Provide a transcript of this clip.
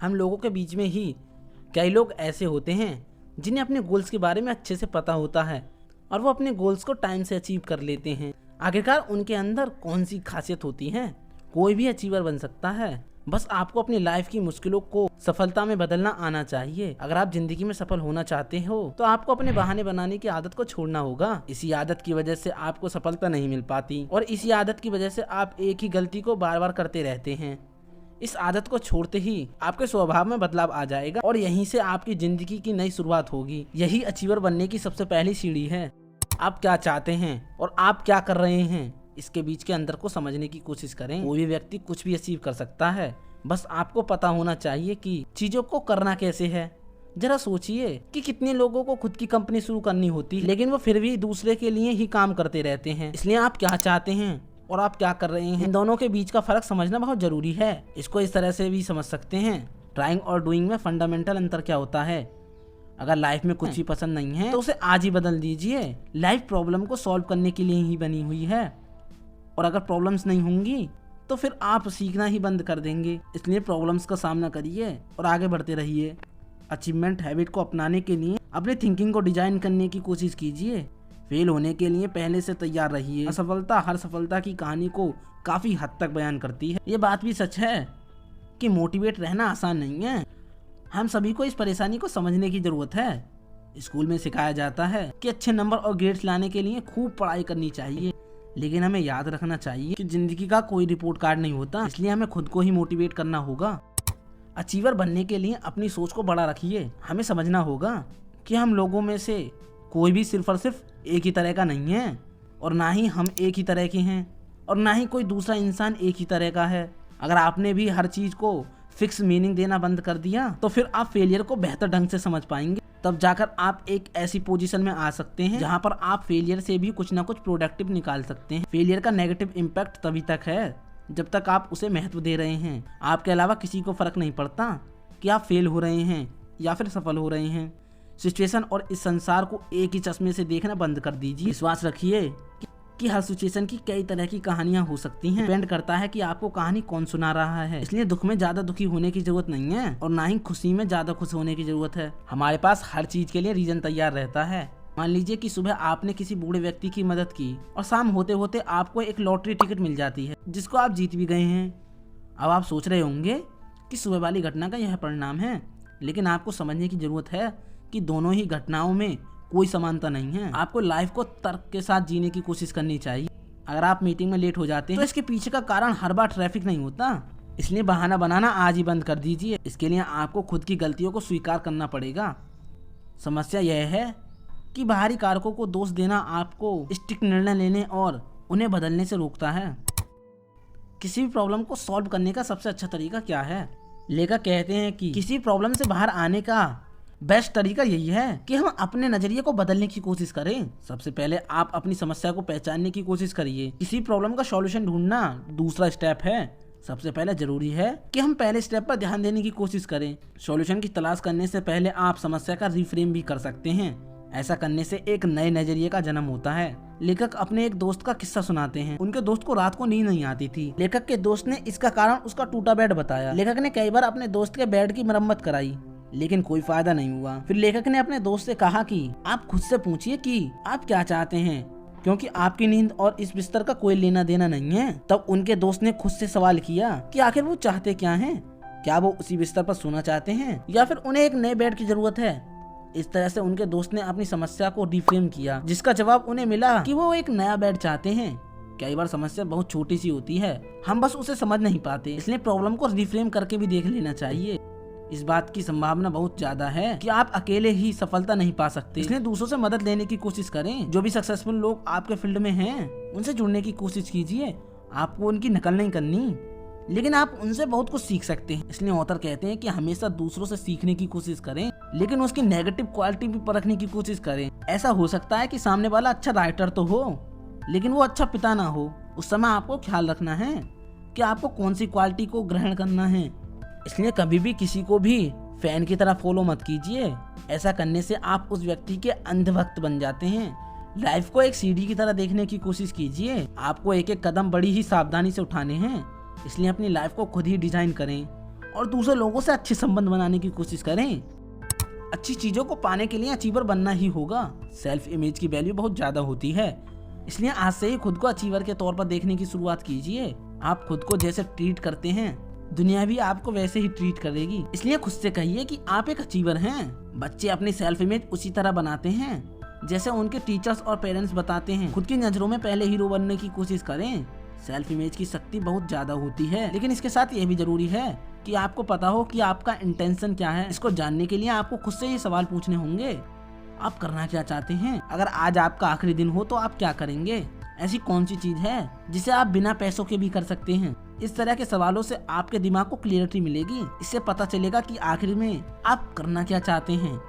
हम लोगों के बीच में ही कई लोग ऐसे होते हैं जिन्हें अपने गोल्स के बारे में अच्छे से पता होता है और वो अपने गोल्स को टाइम से अचीव कर लेते हैं। आखिरकार उनके अंदर कौन सी खासियत होती है? कोई भी अचीवर बन सकता है, बस आपको अपनी लाइफ की मुश्किलों को सफलता में बदलना आना चाहिए। अगर आप जिंदगी में सफल होना चाहते हो तो आपको अपने बहाने बनाने की आदत को छोड़ना होगा। इसी आदत की वजह से आपको सफलता नहीं मिल पाती और इसी आदत की वजह से आप एक ही गलती को बार बार करते रहते हैं। इस आदत को छोड़ते ही आपके स्वभाव में बदलाव आ जाएगा और यहीं से आपकी जिंदगी की नई शुरुआत होगी। यही अचीवर बनने की सबसे पहली सीढ़ी है। आप क्या चाहते हैं और आप क्या कर रहे हैं, इसके बीच के अंतर को समझने की कोशिश करें। कोई भी व्यक्ति कुछ भी अचीव कर सकता है, बस आपको पता होना चाहिए कि चीजों को करना कैसे है। जरा सोचिए कि कितने लोगों को खुद की कंपनी शुरू करनी होती है लेकिन वो फिर भी दूसरे के लिए ही काम करते रहते हैं। इसलिए आप क्या चाहते हैं और आप क्या कर रहे हैं, इन दोनों के बीच का फर्क समझना बहुत जरूरी है। इसको इस तरह से भी समझ सकते हैं, ट्राइंग और डूइंग में फंडामेंटल अंतर क्या होता है। अगर लाइफ में कुछ भी पसंद नहीं है तो उसे आज ही बदल दीजिए। लाइफ प्रॉब्लम को सॉल्व करने के लिए ही बनी हुई है और अगर प्रॉब्लम्स नहीं होंगी तो फिर आप सीखना ही बंद कर देंगे। इसलिए प्रॉब्लम्स का सामना करिए और आगे बढ़ते रहिए। अचीवमेंट हैबिट को अपनाने के लिए अपनी थिंकिंग को डिजाइन करने की कोशिश कीजिए। फेल होने के लिए पहले से तैयार रहिए। असफलता हर सफलता की कहानी को काफी हद तक बयान करती है। ये बात भी सच है कि मोटिवेट रहना आसान नहीं है। हम सभी को इस परेशानी को समझने की जरूरत है। स्कूल में सिखाया जाता है कि अच्छे नंबर और ग्रेड्स लाने के लिए खूब पढ़ाई करनी चाहिए, लेकिन हमें याद रखना चाहिए कि जिंदगी का कोई रिपोर्ट कार्ड नहीं होता। इसलिए हमें खुद को ही मोटिवेट करना होगा। अचीवर बनने के लिए अपनी सोच को बड़ा रखिए। हमें समझना होगा कि हम लोगों में से कोई भी सिर्फ और सिर्फ एक ही तरह का नहीं है और ना ही हम एक ही तरह के हैं और ना ही कोई दूसरा इंसान एक ही तरह का है। अगर आपने भी हर चीज को फिक्स मीनिंग देना बंद कर दिया तो फिर आप फेलियर को बेहतर ढंग से समझ पाएंगे। तब जाकर आप एक ऐसी पोजीशन में आ सकते हैं जहां पर आप फेलियर से भी कुछ ना कुछ प्रोडक्टिव निकाल सकते हैं। फेलियर का नेगेटिव इम्पैक्ट तभी तक है जब तक आप उसे महत्व दे रहे हैं। आपके अलावा किसी को फर्क नहीं पड़ता कि आप फेल हो रहे हैं या फिर सफल हो रहे हैं। सिचुएशन और इस संसार को एक ही चश्मे से देखना बंद कर दीजिए। विश्वास रखिए कि हर सिचुएशन की कई तरह की कहानियां हो सकती हैं। डिपेंड करता है कि आपको कहानी कौन सुना रहा है। इसलिए दुख में ज्यादा दुखी होने की जरूरत नहीं है और ना ही खुशी में ज्यादा खुश होने की जरूरत है। हमारे पास हर चीज के लिए रीजन तैयार रहता है। मान लीजिए कि सुबह आपने किसी बूढ़े व्यक्ति की मदद की और शाम होते होते आपको एक लॉटरी टिकट मिल जाती है जिसको आप जीत भी गए हैं। अब आप सोच रहे होंगे कि सुबह वाली घटना का यह परिणाम है, लेकिन आपको समझने की जरूरत है कि दोनों ही घटनाओं में कोई समानता नहीं है। आपको लाइफ को तर्क के साथ जीने की कोशिश करनी चाहिए। अगर आप मीटिंग में लेट हो जाते हैं तो इसके पीछे का कारण हर बार ट्रैफिक नहीं होता। इसलिए बहाना बनाना आज ही बंद कर दीजिए। इसके लिए आपको खुद की गलतियों को स्वीकार करना पड़ेगा। समस्या यह है कि बाहरी कारकों को दोष देना आपको स्ट्रिक्ट निर्णय लेने और उन्हें बदलने से रोकता है। किसी भी प्रॉब्लम को सॉल्व करने का सबसे अच्छा तरीका क्या है? लेखक कहते हैं कि किसी प्रॉब्लम से बाहर आने का बेस्ट तरीका यही है कि हम अपने नजरिए को बदलने की कोशिश करें। सबसे पहले आप अपनी समस्या को पहचानने की कोशिश करिए। किसी प्रॉब्लम का सॉल्यूशन ढूंढना दूसरा स्टेप है। सबसे पहले जरूरी है कि हम पहले स्टेप पर ध्यान देने की कोशिश करें। सॉल्यूशन की तलाश करने से पहले आप समस्या का रिफ्रेम भी कर सकते हैं। ऐसा करने से एक नए नजरिए का जन्म होता है। लेखक अपने एक दोस्त का किस्सा सुनाते हैं। उनके दोस्त को रात को नींद नहीं आती थी। लेखक के दोस्त ने इसका कारण उसका टूटा बेड बताया। लेखक ने कई बार अपने दोस्त के बेड की मरम्मत कराई लेकिन कोई फायदा नहीं हुआ। फिर लेखक ने अपने दोस्त से कहा कि आप खुद से पूछिए कि आप क्या चाहते हैं, क्योंकि आपकी नींद और इस बिस्तर का कोई लेना देना नहीं है। तब उनके दोस्त ने खुद से सवाल किया कि आखिर वो चाहते क्या हैं? क्या वो उसी बिस्तर पर सोना चाहते हैं या फिर उन्हें एक नए बेड की जरूरत है? इस तरह से उनके दोस्त ने अपनी समस्या को रिफ्रेम किया, जिसका जवाब उन्हें मिला कि वो एक नया बेड चाहते हैं। कई बार समस्या बहुत छोटी सी होती है, हम बस उसे समझ नहीं पाते। इसलिए प्रॉब्लम को रिफ्रेम करके भी देख लेना चाहिए। इस बात की संभावना बहुत ज्यादा है कि आप अकेले ही सफलता नहीं पा सकते। इसलिए दूसरों से मदद लेने की कोशिश करें। जो भी सक्सेसफुल लोग आपके फील्ड में हैं, उनसे जुड़ने की कोशिश कीजिए। आपको उनकी नकल नहीं करनी, लेकिन आप उनसे बहुत कुछ सीख सकते हैं। इसलिए ऑथर कहते हैं कि हमेशा दूसरों से सीखने की कोशिश करें, लेकिन उसकी नेगेटिव क्वालिटी भी परखने की कोशिश करें। ऐसा हो सकता है कि सामने वाला अच्छा राइटर तो हो, लेकिन वो अच्छा पिता ना हो। उस समय आपको ख्याल रखना है कि आपको कौन सी क्वालिटी को ग्रहण करना है। इसलिए कभी भी किसी को भी फैन की तरह फॉलो मत कीजिए। ऐसा करने से आप उस व्यक्ति के अंधभक्त बन जाते हैं। लाइफ को एक सीढ़ी की तरह देखने की कोशिश कीजिए। आपको एक एक कदम बड़ी ही सावधानी से उठाने हैं। इसलिए अपनी लाइफ को खुद ही डिजाइन करें और दूसरे लोगों से अच्छे संबंध बनाने की कोशिश करें। अच्छी चीजों को पाने के लिए अचीवर बनना ही होगा। सेल्फ इमेज की वैल्यू बहुत ज्यादा होती है, इसलिए आज से ही खुद को अचीवर के तौर पर देखने की शुरुआत कीजिए। आप खुद को जैसे ट्रीट करते हैं, दुनिया भी आपको वैसे ही ट्रीट करेगी। इसलिए खुद से कहिए कि आप एक अचीवर हैं। बच्चे अपनी सेल्फ इमेज उसी तरह बनाते हैं जैसे उनके टीचर्स और पेरेंट्स बताते हैं। खुद की नजरों में पहले हीरो बनने की कोशिश करें। सेल्फ इमेज की शक्ति बहुत ज्यादा होती है, लेकिन इसके साथ ये भी जरूरी है कि आपको पता हो कि आपका इंटेंशन क्या है। इसको जानने के लिए आपको खुद से ये सवाल पूछने होंगे, आप करना क्या चाहते हैं? अगर आज आपका आखिरी दिन हो तो आप क्या करेंगे? ऐसी कौन सी चीज है जिसे आप बिना पैसों के भी कर सकते हैं? इस तरह के सवालों से आपके दिमाग को क्लियरिटी मिलेगी। इससे पता चलेगा कि आखिर में आप करना क्या चाहते हैं।